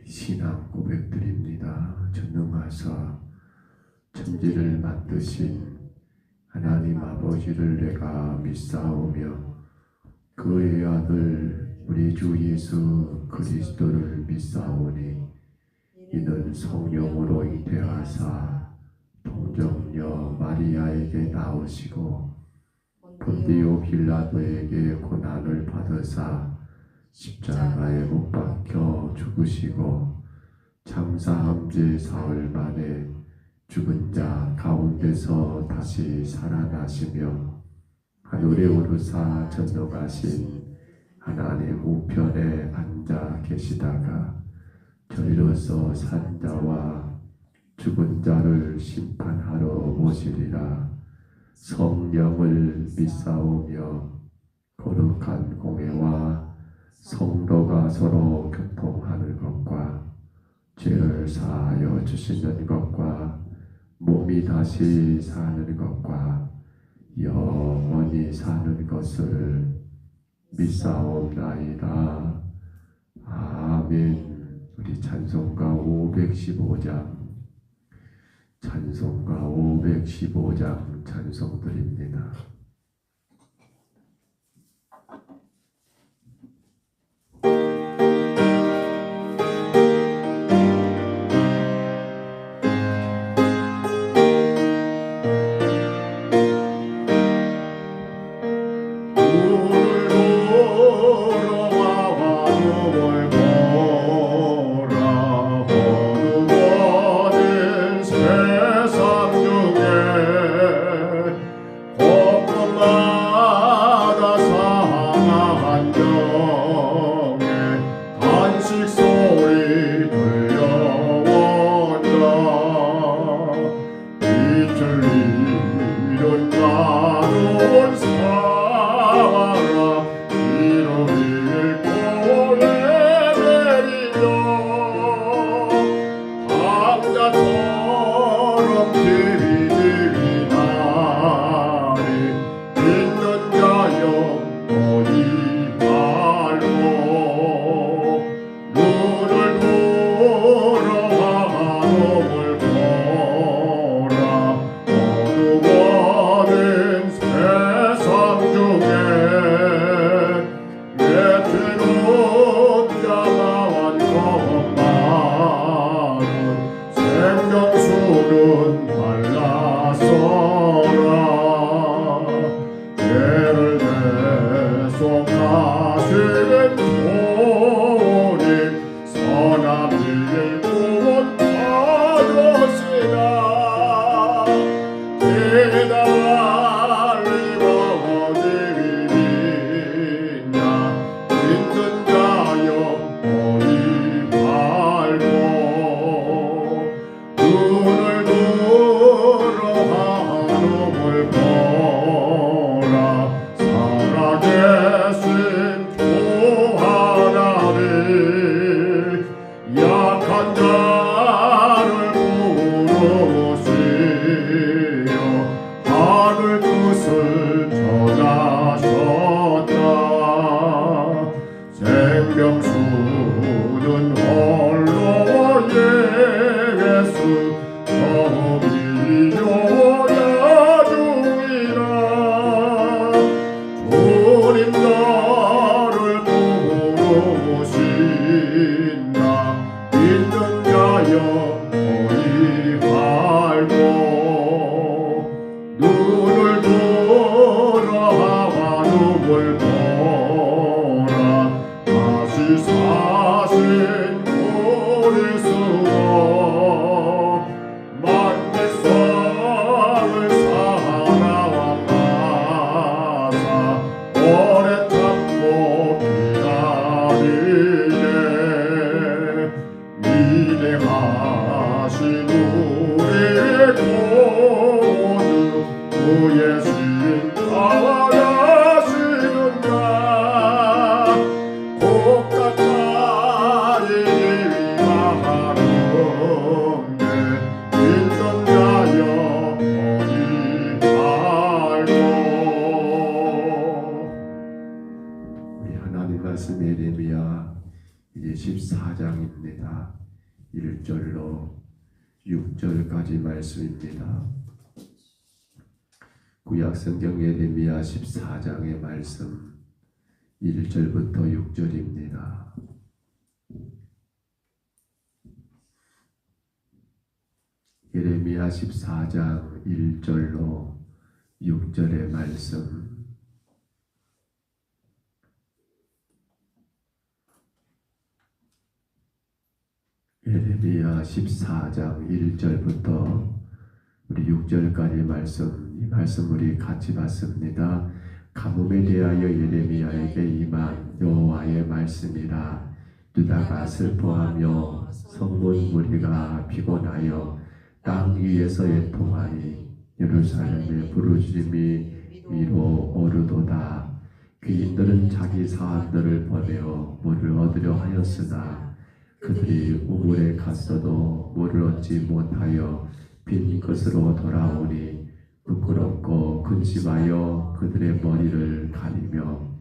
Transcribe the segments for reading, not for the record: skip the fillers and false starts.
신앙 고백드립니다. 전능하사 천지를 만드신 하나님 아버지를 내가 믿사오며 그의 아들 우리 주 예수 그리스도를 믿사오니 이는 성령으로 잉태하사 동정녀 마리아에게 나오시고 본디오 빌라도에게 고난을 받으사 십자가에 못 박혀 죽으시고 장사한 지 사흘 만에 죽은 자 가운데서 다시 살아나시며 하늘에 오르사 전능하신 하나님 우편에 앉아 계시다가 저리로서 산 자와 죽은 자를 심판하러 오시리라. 성령을 믿사오며 거룩한 공회와 성도가 서로 교통하는 것과 죄를 사하여 주시는 것과 몸이 다시 사는 것과 영원히 사는 것을 믿사옵나이다. 아멘. 우리 찬송가 515장 찬송 드립니다. 눈을 14장입니다. 1절로 6절까지 말씀입니다. 구약성경 예레미야 14장의 말씀 1절부터 6절입니다. 예레미야 14장 1절로 6절의 말씀. 예레미야 14장 1절부터 우리 6절까지 말씀, 이 말씀 우리 같이 봤습니다. 가뭄에 대하여 예레미야에게 임한 여호와의 말씀이라. 유다가 슬퍼하며 성문 무리가 피곤하여 땅 위에서 애통하니 예루살렘의 부르짖음이 위로 오르도다. 귀인들은 자기 사람들을 보내어 물을 얻으려 하였으나 그들이 우물에 갔어도 물을 얻지 못하여 빈 것으로 돌아오니 부끄럽고 근심하여 그들의 머리를 가리며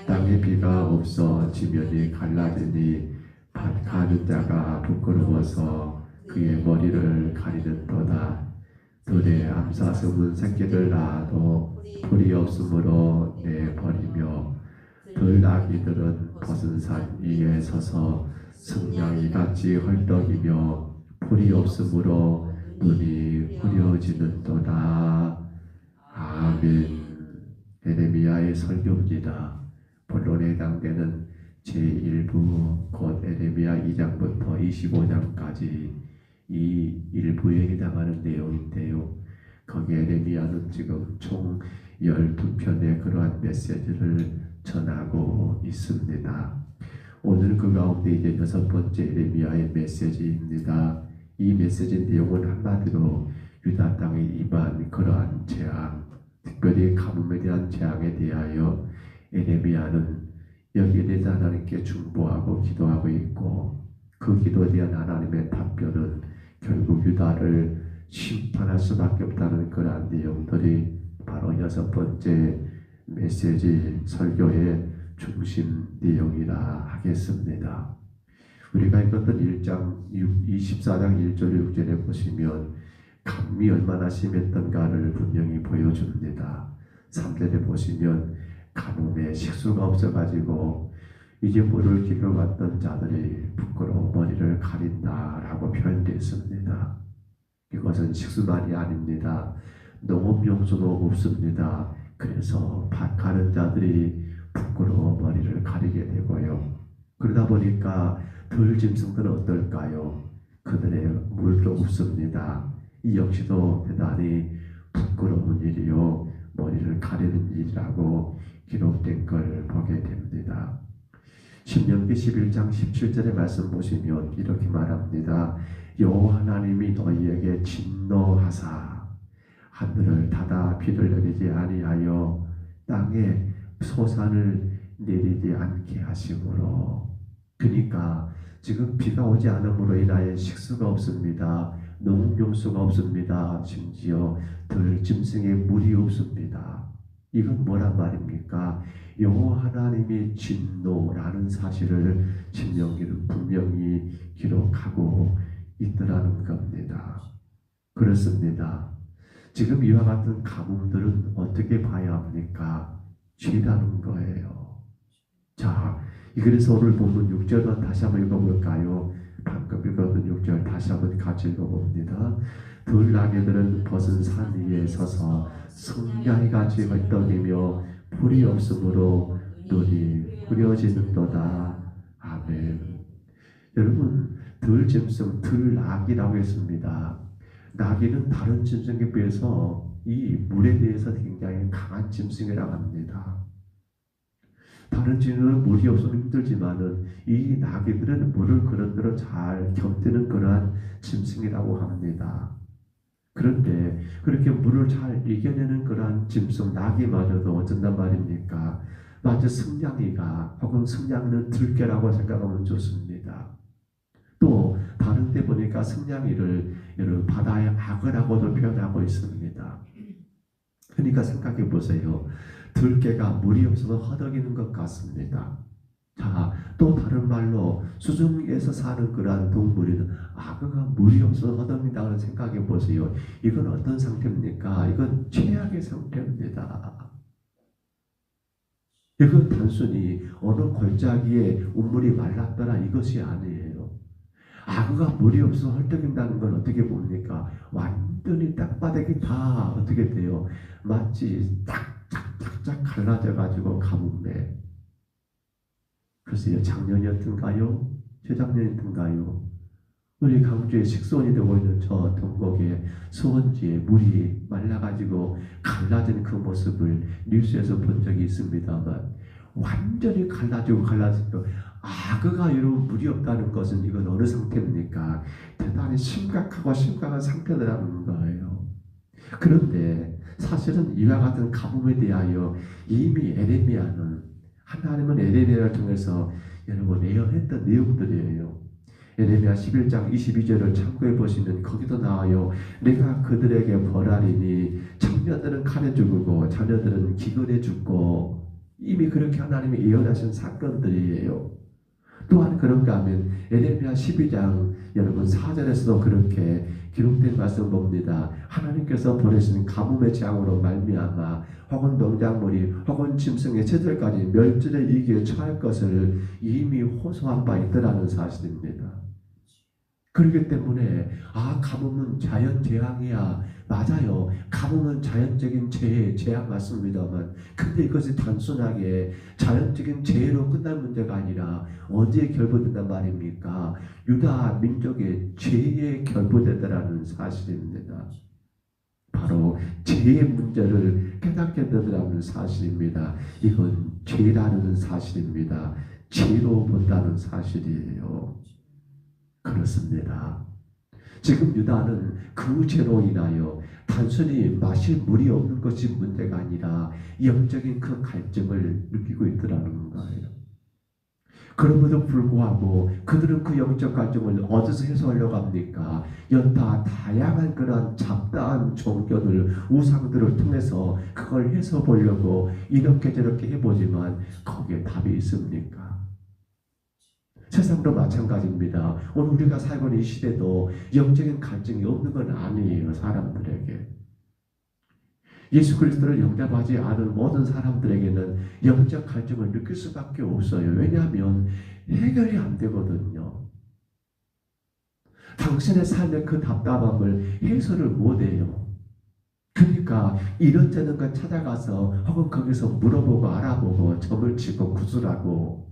땅에 비가 없어 지면이 갈라지니 밭 가는 자가 부끄러워서 그의 머리를 가리는도다. 들에 암사 숨은 새끼를 낳아도 풀이 없으므로 내버리며 들나귀들은 벗은 산 위에 서서 승냥이같이 헐떡이며 풀이 없으므로 눈이 흐려지는도다. 아멘. 예레미야의 설교입니다. 본론에 해당되는 제1부 곧 예레미야 2장부터 25장까지 이 일부에 해당하는 내용인데요. 거기에 예레미야는 지금 총 12편의 그러한 메시지를 전하고 있습니다. 오늘 그 가운데 이제 6번째 예레미야의 메시지입니다. 이 메시지 내용은 한마디로 유다 땅에 임한 그러한 재앙, 특별히 가뭄에 대한 재앙에 대하여 예레미야는 여기에 대해서 하나님께 중보하고 기도하고 있고, 그 기도에 대한 하나님의 답변은 결국 유다를 심판할 수밖에 없다는 그러한 내용들이 바로 6번째 메시지 설교의 중심 내용이라 하겠습니다. 우리가 읽었던 24장 1절 6절에 보시면 감미 얼마나 심했던가를 분명히 보여줍니다. 3절에 보시면 가뭄에 식수가 없어가지고 이제 물을 기르러 왔던 자들이 부끄러워 머리를 가린다라고 표현되어 있습니다. 이것은 식수만이 아닙니다. 농업용수도 없습니다. 그래서 밭 가는 자들이 부끄러워 머리를 가리게 되고요. 그러다 보니까 들짐승들은 어떨까요? 그들의 물도 없습니다. 이 역시도 대단히 부끄러운 일이요, 머리를 가리는 일이라고 기록된 걸 보게 됩니다. 신명기 11장 17절의 말씀 보시면 이렇게 말합니다. 여호와 하나님이 너희에게 진노하사 하늘을 닫아 비를 내리지 아니하여 땅에 소산을 내리지 않게 하심으로. 그러니까 지금 비가 오지 않음으로 인하여 식수가 없습니다. 농용수가 없습니다. 심지어 들짐승의 물이 없습니다. 이건 뭐란 말입니까? 여호와 하나님이 진노라는 사실을 신명기는 분명히 기록하고 있더라는 겁니다. 그렇습니다. 지금 이와 같은 가뭄들은 어떻게 봐야 합니까? 죄라는 거예요. 자, 그래서 오늘 본문 6절만 다시 한번 읽어볼까요? 방금 읽었던 6절 다시 한번 같이 읽어봅니다. 들나귀들은 벗은 산 위에 서서 승냥이같이 헐떡이며 풀이 없으므로 눈이 흐려지는도다. 아멘. 여러분, 들짐승, 들나귀라고 했습니다. 나귀는 다른 짐승에 비해서 이 물에 대해서 굉장히 강한 짐승이라고 합니다. 다른 짐승은 물이 없으면 힘들지만은 이 나귀들은 물을 그런대로 잘 견디는 그러한 짐승이라고 합니다. 그런데 그렇게 물을 잘 이겨내는 그러한 짐승 나귀마저도 어쩐단 말입니까? 마치 승냥이가 혹은 승냥이는 들깨라고 생각하면 좋습니다. 또 다른 데 보니까 승냥이를 여러분 바다의 악어라고도 표현하고 있습니다. 그러니까 생각해 보세요. 들깨가 물이 없어서 허덕이는 것 같습니다. 자, 또 다른 말로 수중에서 사는 그러한 동물은 악어가 물이 없어서 허덕인다고 생각해 보세요. 이건 어떤 상태입니까? 이건 최악의 상태입니다. 이건 단순히 어느 골짜기에 우물이 말랐더라 이것이 아니에요. 악어가 물이 없어 헐떡인다는 건 어떻게 봅니까? 완전히 땅바닥이 다 어떻게 돼요? 마치 짝짝짝짝 갈라져 가지고 가뭄에. 글쎄요, 작년이었던가요? 재작년이었던가요? 우리 강주에 식수원이 되고 있는 저 동곡의 수원지에 물이 말라가지고 갈라진 그 모습을 뉴스에서 본 적이 있습니다만 완전히 갈라지고 악어가 이런 물이 없다는 것은 이건 어느 상태입니까? 대단히 심각한 상태라는 거예요. 그런데 사실은 이와 같은 가뭄에 대하여 이미 에레미야는 하나님은 에레미야를 통해서 여러분 예언했던 내용들이에요. 에레미야 11장 22절을 참고해 보시면 거기도 나와요. 내가 그들에게 벌하리니 청년들은 칼에 죽고 자녀들은 기근에 죽고 이미 그렇게 하나님이 예언하신 사건들이에요. 또한 그런가 하면 에레미야 12장 여러분 4절에서도 그렇게 기록된 말씀 봅니다. 하나님께서 보내신 가뭄의 재앙으로 말미암아 혹은 농작물이 혹은 짐승의 채들까지 멸절의 위기에 처할 것을 이미 호소한 바 있더라는 사실입니다. 그렇기 때문에 가뭄은 자연재앙이야. 맞아요. 가뭄은 자연적인 재앙 맞습니다만 근데 이것이 단순하게 자연적인 재해로 끝날 문제가 아니라 어디에 결부된단 말입니까? 유다 민족의 죄에 결부되더라는 사실입니다. 바로 죄의 문제를 깨닫게 되더라는 사실입니다. 이건 죄라는 사실입니다. 죄로 본다는 사실이에요. 그렇습니다. 지금 유다는 그 죄로 인하여 단순히 마실 물이 없는 것이 문제가 아니라 영적인 그 갈증을 느끼고 있더라는 거예요. 그럼에도 불구하고 그들은 그 영적 갈증을 어디서 해소하려고 합니까? 여타 다양한 그런 잡다한 종교들, 우상들을 통해서 그걸 해소하려고 이렇게 저렇게 해보지만 거기에 답이 있습니까? 세상도 마찬가지입니다. 오늘 우리가 살고 있는 이 시대도 영적인 갈증이 없는 건 아니에요. 사람들에게. 예수 그리스도를 영접하지 않은 모든 사람들에게는 영적 갈증을 느낄 수밖에 없어요. 왜냐하면 해결이 안 되거든요. 당신의 삶의 그 답답함을 해소를 못해요. 그러니까 이런저런 걸 찾아가서 혹은 거기서 물어보고 알아보고 점을 치고 구슬하고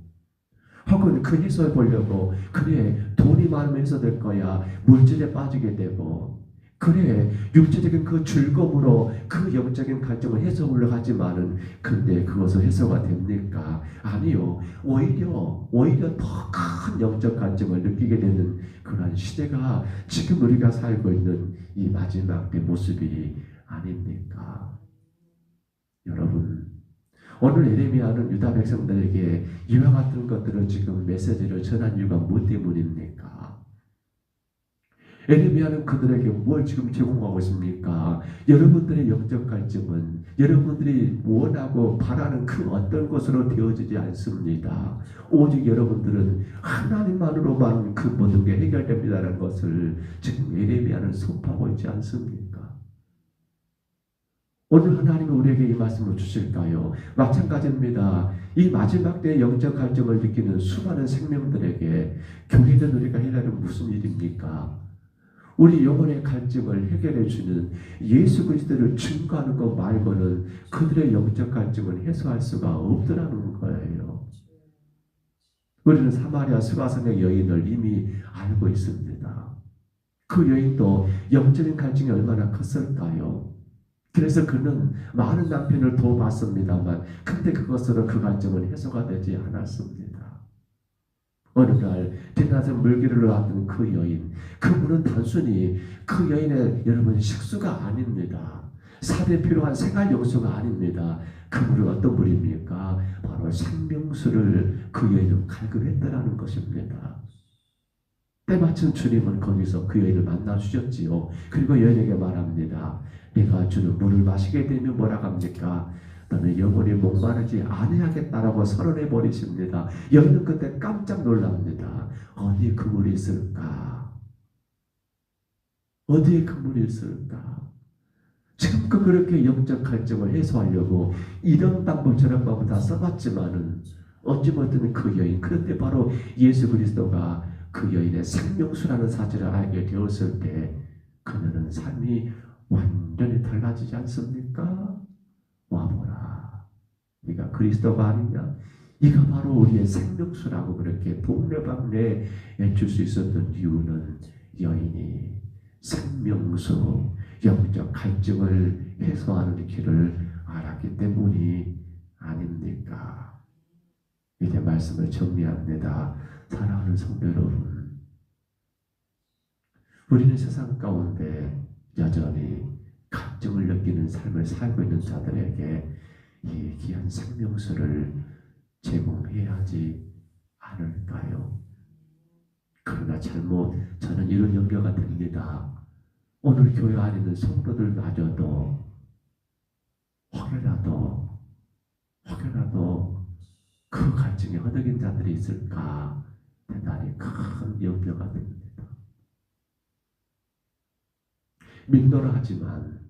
혹은 그 해소해 보려고 그래 돈이 많으면 해소될 거야 물질에 빠지게 되고 그래 육체적인 그 즐거움으로 그 영적인 갈증을 해소하려고 하지만은 근데 그것은 해소가 됩니까? 아니요. 오히려 더 큰 영적 갈증을 느끼게 되는 그러한 시대가 지금 우리가 살고 있는 이 마지막 때 모습이 아닙니까? 여러분 오늘 예레미야는 유다 백성들에게 이와 같은 것들을 지금 메시지를 전한 이유가 무엇 때문입니까? 예레미야는 그들에게 뭘 지금 제공하고 있습니까? 여러분들의 영적 갈증은 여러분들이 원하고 바라는 그 어떤 것으로 되어지지 않습니다. 오직 여러분들은 하나님만으로만 그 모든 게 해결됩니다라는 것을 지금 예레미야는 선포하고 있지 않습니까? 오늘 하나님이 우리에게 이 말씀을 주실까요? 마찬가지입니다. 이 마지막 때의 영적 갈증을 느끼는 수많은 생명들에게 교회된 우리가 해야 하는 무슨 일입니까? 우리 영혼의 갈증을 해결해 주는 예수 그리스도를 증거하는 것 말고는 그들의 영적 갈증을 해소할 수가 없더라는 거예요. 우리는 사마리아 수가성의 여인을 이미 알고 있습니다. 그 여인도 영적인 갈증이 얼마나 컸을까요? 그래서 그는 많은 남편을 도와봤습니다만 근데 그것으로 그 갈증은 해소가 되지 않았습니다. 어느 날 대낮에 물기를 놨던 그 여인, 그분은 단순히 그 여인의 여러분 식수가 아닙니다. 살에 필요한 생활 용수가 아닙니다. 그분은 어떤 분입니까? 바로 생명수를 그 여인은 갈급했다라는 것입니다. 때마침 주님은 거기서 그 여인을 만나 주셨지요. 그리고 여인에게 말합니다. 내가 주는 물을 마시게 되면 뭐라고 합니까? 너는 영원히 목마르지 아니하겠다라고 선언해 버리십니다. 여인은 그때 깜짝 놀랍니다. 어디에 그물이 있을까? 어디에 그물이 있을까? 지금껏 그렇게 영적 갈증을 해소하려고 이런 방법 저런 방법 다 써봤지만은 어찌 못하는 그 여인, 그런데 바로 예수 그리스도가 그 여인의 생명수라는 사실을 알게 되었을 때 그녀는 삶이 완전히 달라지지 않습니까? 와보라, 네가 그리스도가 아니냐? 이가 바로 우리의 생명수라고 그렇게 동네방네 해줄 수 있었던 이유는 여인이 생명수, 영적 갈증을 해소하는 길을 알았기 때문이 아닙니까? 이제 말씀을 정리합니다. 사랑하는 성도 여러분, 우리는 세상 가운데 여전히 갈증을 느끼는 삶을 살고 있는 자들에게 이 귀한 생명수를 제공해야 하지 않을까요? 그러나 저는 이런 염려가 듭니다. 오늘 교회 안에 있는 성도들마저도 혹여라도 그 갈증에 허덕인 자들이 있을까 대단히 큰 염려가 듭니다. 민노하지만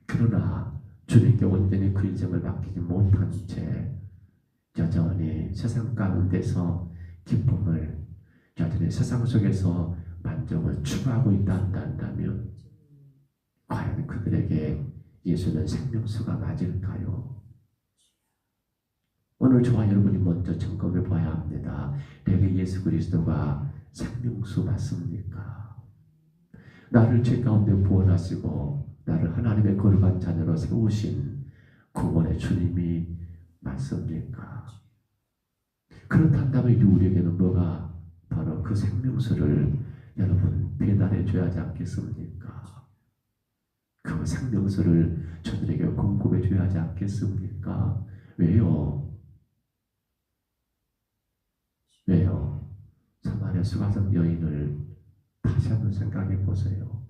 그러나 주님께 온전히 그 인생을 맡기지 못한 채 여전히 세상 가운데서 기쁨을, 여전히 세상 속에서 만족을 추구하고 있다 한다면 과연 그들에게 예수는 생명수가 맞을까요? 오늘 저와 여러분이 먼저 점검해 봐야 합니다. 내게 예수 그리스도가 생명수 맞습니까? 나를 죄 가운데 구원하시고 나를 하나님의 거룩한 자녀로 세우신 구원의 주님이 맞습니까? 그렇다면 우리에게는 뭐가 바로 그 생명수를 여러분 배달해 줘야 하지 않겠습니까? 그 생명수를 저들에게 공급해 줘야 하지 않겠습니까? 왜요? 사마리아 수가성 여인을 다시 한번 생각해 보세요.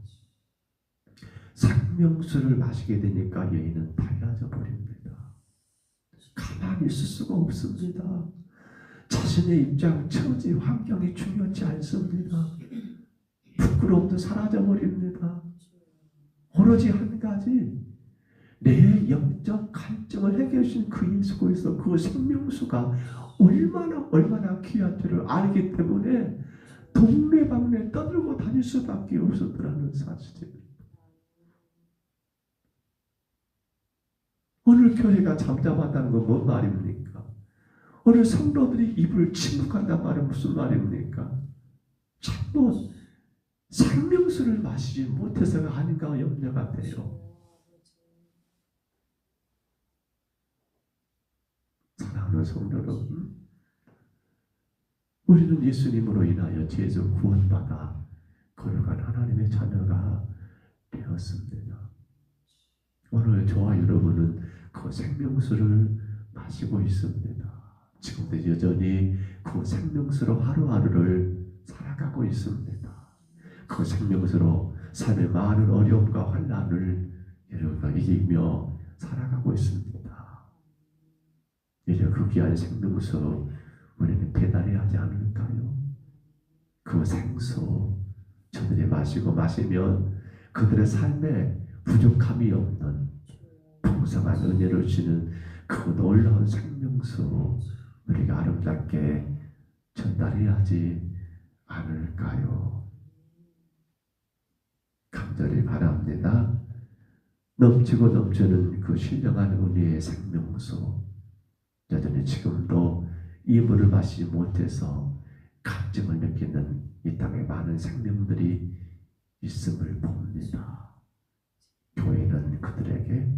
생명수를 마시게 되니까 여인은 달라져 버립니다. 가만히 있을 수가 없습니다. 자신의 입장, 처지, 환경이 중요하지 않습니다. 부끄러움도 사라져 버립니다. 오로지 한 가지, 내 영적 갈증을 해결해 주신 그 예수 그리스도, 그 생명수가 얼마나 귀한 줄을 알기 때문에 동네방네 떠들고 다닐 수밖에 없었더라는 사실입니다. 오늘 교회가 잠잠하다는 건 뭔 말입니까? 오늘 성도들이 입을 침묵한단 말은 무슨 말입니까? 자꾸 생명수를 마시지 못해서가 아닌가 염려가 돼요. 사랑하는 성도 여러분, 우리는 예수님으로 인하여 죄에서 구원받아 거룩한 하나님의 자녀가 되었습니다. 오늘 저와 여러분은 그 생명수를 마시고 있습니다. 지금도 여전히 그 생명수로 하루하루를 살아가고 있습니다. 그 생명수로 삶의 많은 어려움과 환난을 여러분과 이기며 살아가고 있습니다. 이제 그 귀한 생명수 우리는 배달해야 하지 않을까요? 그 생수 저들이 마시면 그들의 삶에 부족함이 없는 풍성한 은혜를 주는 그 놀라운 생명수 우리가 아름답게 전달해야 하지 않을까요? 간절히 바랍니다. 넘치고 넘치는 그 신령한 은혜의 생명수, 여전히 지금도 이 물을 마시지 못해서 갈증을 느끼는 이 땅에 많은 생명들이 있음을 봅니다. 교회는 그들에게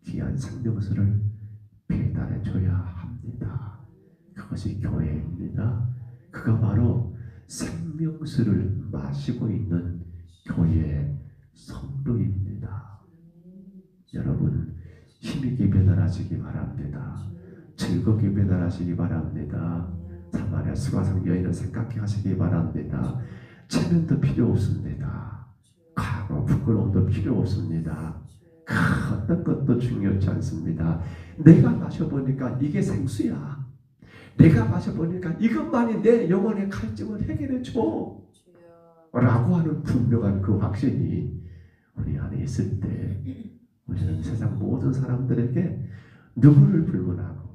귀한 생명수를 배달해 줘야 합니다. 그것이 교회입니다. 그가 바로 생명수를 마시고 있는 교회의 성도입니다. 여러분 힘있게 배달하시기 바랍니다. 즐겁게 배달하시기 바랍니다. 사마리아 수가성 여인을 생각해 하시기 바랍니다. 체면도 필요 없습니다. 과거 부끄러움도 필요 없습니다. 그 어떤 것도 중요치 않습니다. 내가 마셔보니까 이게 생수야. 내가 마셔보니까 이것만이 내 영혼의 갈증을 해결해 줘 라고 하는 분명한 그 확신이 우리 안에 있을 때 우리는 세상 모든 사람들에게 누구를 불문하고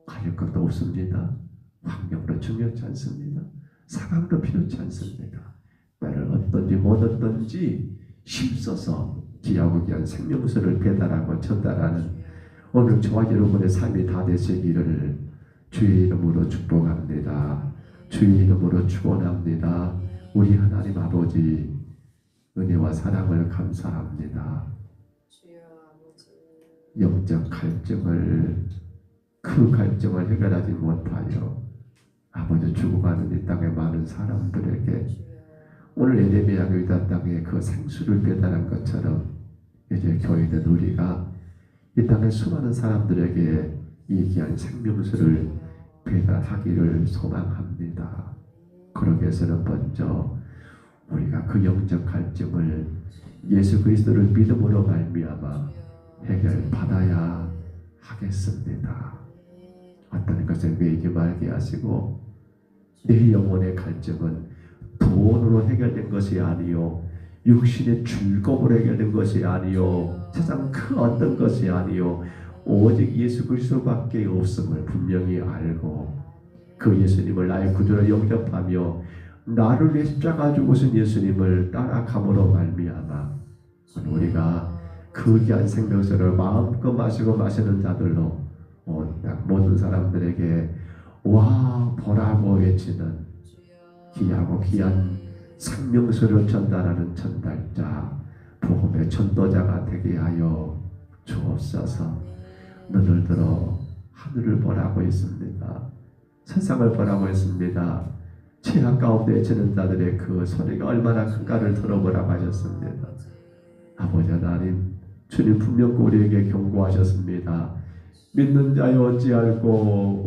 가릴 것도 없습니다. 환경도 중요치 않습니다. 상황도 필요치 않습니다. 나를 어떤지 못 어떤지 힘써서 귀하고 귀한 생명수를 배달하고 전달하는 오늘 저와 여러분의 삶이 다 되시기를 주의 이름으로 축복합니다. 주의 이름으로 축원합니다. 우리 하나님 아버지 은혜와 사랑을 감사합니다. 영적 갈증을 그 갈증을 해결하지 못하여 아버지 죽어가는 이 땅의 많은 사람들에게 오늘 에레미야 유다 땅에 그 생수를 배달한 것처럼 이제 교회된 우리가 이 땅의 수많은 사람들에게 이 귀한 생명수를 배달하기를 소망합니다. 그러기 위해서는 먼저 우리가 그 영적 갈증을 예수 그리스도를 믿음으로 말미암아 해결받아야 하겠습니다. 어떤 것에 매이지 말게 하시고 내 영혼의 갈증은 돈으로 해결된 것이 아니요 육신의 즐거움으로 해결된 것이 아니요 세상 그 어떤 것이 아니요 오직 예수 그리스도밖에 없음을 분명히 알고 그 예수님을 나의 구주로 영접하며 나를 위해 십자가 죽으신 예수님을 따라감으로 말미암아 우리가 그 귀한 생명수를 마음껏 마시고 마시는 자들로 모든 사람들에게 와 보라고 외치는 귀하고 귀한 생명수를 전달하는 전달자 복음의 전도자가 되게 하여 주옵소서. 눈을 들어 하늘을 보라고 했습니다. 세상을 보라고 했습니다. 죄악 가운데 지는 자들의 그 소리가 얼마나 큰가를 들어보라고 하셨습니다. 아버지 하나님 주님 분명 우리에게 경고하셨습니다. 믿는 자여 어찌할꼬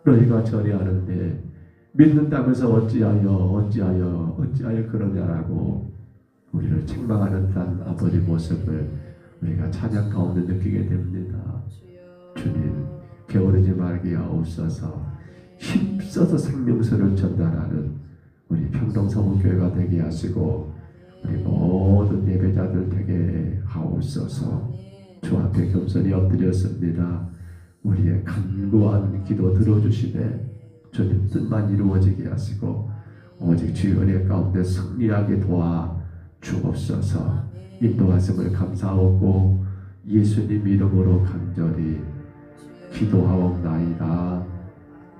너희가 전해하는데 믿는다면서 어찌하여 그러냐라고 우리를 책망하는 단 아버지 모습을 우리가 찬양 가운데 느끼게 됩니다. 주님 게으르지 말게 하옵소서. 힘써서 생명수를 전달하는 우리 평동성교회가 되게 하시고 우리 모든 예배자들 되게 하옵소서. 주 앞에 겸손히 엎드렸습니다. 우리의 간구한 기도 들어주시되 주님 뜻만 이루어지게 하시고 오직 주의 은혜 가운데 승리하게 도와 주옵소서. 인도하심을 감사하고 예수님 이름으로 간절히 기도하옵나이다.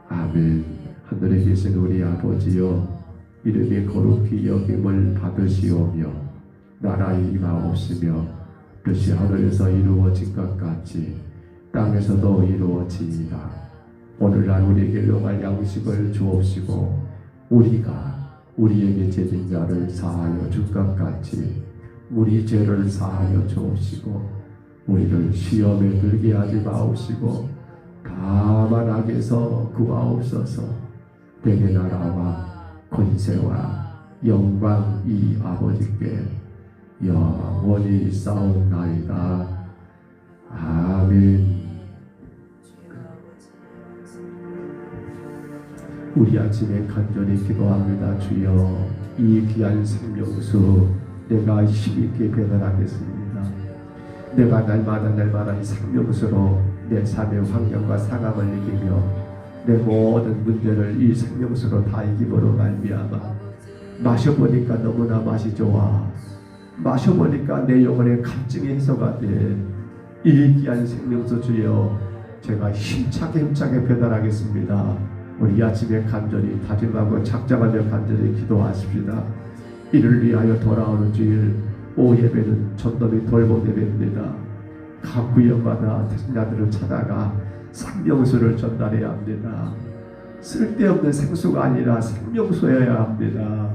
아멘. 하늘에 계신 우리 아버지여 이름이 거룩히 여김을 받으시오며 나라의 임하옵시며 뜻이 하늘에서 이루어진 것 같이 땅에서도 이루어지이다. 오늘날 우리에게 일용할 양식을 주옵시고 우리가 우리에게 죄진 자를 사하여 준 것 같이 우리 죄를 사하여 주옵시고 우리를 시험에 들게 하지 마옵시고 다만 악에서 구하옵소서. 대개 나라와 권세와 영광이 아버지께 영원히 싸움나이다. 아멘. 우리 아침에 간절히 기도합니다. 주여 이 귀한 생명수 내가 힘있게 배달하겠습니다. 내가 날마다 이 생명수로 내 삶의 환경과 상황을 이기며 내 모든 문제를 이 생명수로 다 이김으로 말미암아 마셔보니까 너무나 맛이 좋아. 마셔보니까 내 영혼의 갈증이 해소가 돼. 이 귀한 생명수 주여 제가 힘차게 배달하겠습니다. 우리 아침에 간절히 다짐하고 작정하며 간절히 기도하십시다. 이를 위하여 돌아오는 주일 오후 예배는 전도및 돌봄 예배입니다. 각 구역마다 태신자들을 찾아가 생명수를 전달해야 합니다. 쓸데없는 생수가 아니라 생명수여야 합니다.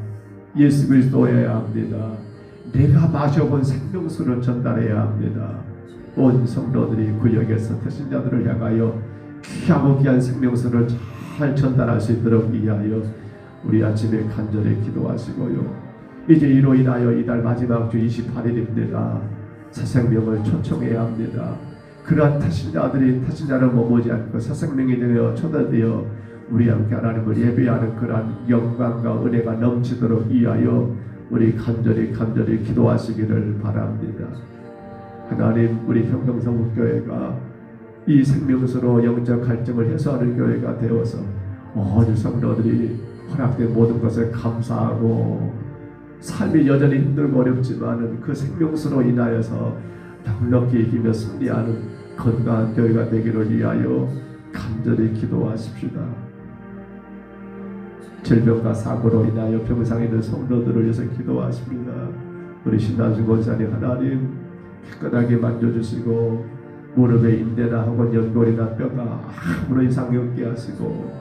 예수 그리스도여야 합니다. 내가 마셔본 생명수를 전달해야 합니다. 온 성도들이 구역에서 태신자들을 향하여 귀하고 귀한 생명수를 잘 전달할 수 있도록 위하여 우리 아침에 간절히 기도하시고요. 이제 이로 인하여 이달 마지막 주 28일입니다. 새 생명을 초청해야 합니다. 그러한 타신 자들이 타신 자를 머무지 않고 새 생명이 되어 초대되어 우리 함께 하나님을 예배하는 그러한 영광과 은혜가 넘치도록 위하여 우리 간절히 기도하시기를 바랍니다. 하나님, 우리 평경성북교회가 이 생명수로 영적 갈증을 해소하는 교회가 되어서 모든 성도들이 허락된 모든 것을 감사하고 삶이 여전히 힘들고 어렵지만 그 생명수로 인하여서 넉넉히 이기며 승리하는 건강한 교회가 되기를 위하여 간절히 기도하십시다. 질병과 사고로 인하여 병상에 있는 성도들을 위해서 기도하십니다. 우리 신나주 권사님 하나님 깨끗하게 만져주시고 무릎에 인대나 혹은 연골이나 뼈가 아무런 이상이 없게 하시고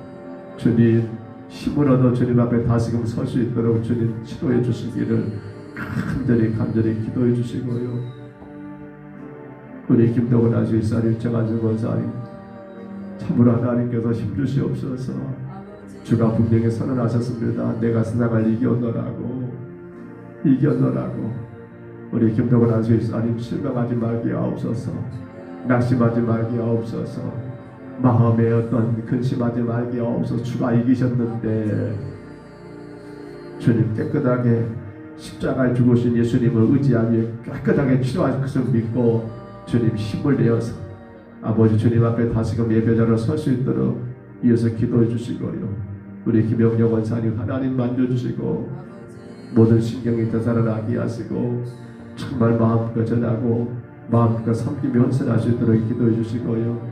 주님 힘으로도 주님 앞에 다시금 설 수 있도록 주님 치료해 주시기를 간절히 기도해 주시고요. 우리 김동원 아주이사님 정한준 권사님 참으로 하나님께서 힘주시옵소서. 주가 분명히 선언하셨습니다. 내가 세상을 이겨노라고. 우리 김동원 아주이사님 실망하지 말게 하옵소서. 낙심하지 말게 하옵소서. 마음에 어떤 근심하지 말게 하옵소서. 주가 이기셨는데 주님 깨끗하게 십자가에 죽으신 예수님을 의지하며 깨끗하게 치료하실 것을 믿고 주님 힘을 내어서 아버지 주님 앞에 다시금 예배자로 설 수 있도록 이어서 기도해 주시고요. 우리 김영영 원사님 하나님 만져주시고 모든 신경이 되살아나게 하시고 정말 마음껏 전하고 마음껏 섬기며 헌신할 수 있도록 기도해 주시고요.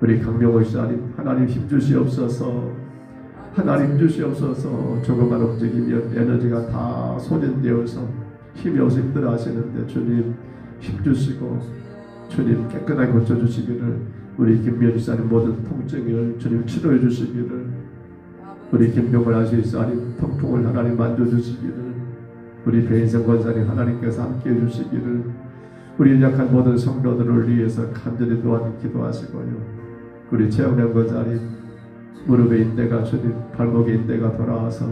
우리 강명호 시사님 하나님 힘주시옵소서. 조금만 움직이면 에너지가 다 소진되어서 힘이 없어 힘들어 하시는데 주님 힘주시고 주님 깨끗하게 고쳐주시기를 우리 김명호 시사님 모든 통증을 주님 치료해 주시기를 우리 김병걸 아시사님 통풍을 하나님 만져주시기를 우리 배인성 권사님 하나님께서 함께해 주시기를 우리 약한 모든 성도들을 위해서 간절히 또한 기도하시고요. 우리 최영남 권사님 무릎에 인대가 주님 발목에 인대가 돌아와서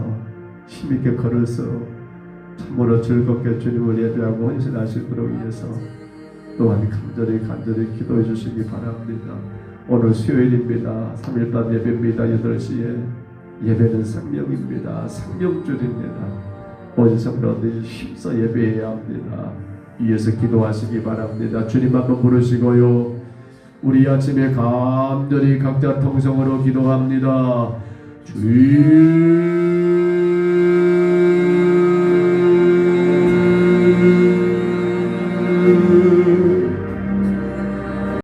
힘있게 걸어서 참으로 즐겁게 주님을 예배하고 헌신할 수 있도록 위해서 또한 간절히 기도해 주시기 바랍니다. 오늘 수요일입니다. 3일반 예배입니다. 8시에 예배는 생명입니다. 생명줄입니다. 온 성도들이 힘써 예배해야 합니다. 위에서 기도하시기 바랍니다. 주님 한번 부르시고요. 우리 아침에 간절히 각자 통성으로 기도합니다. 주님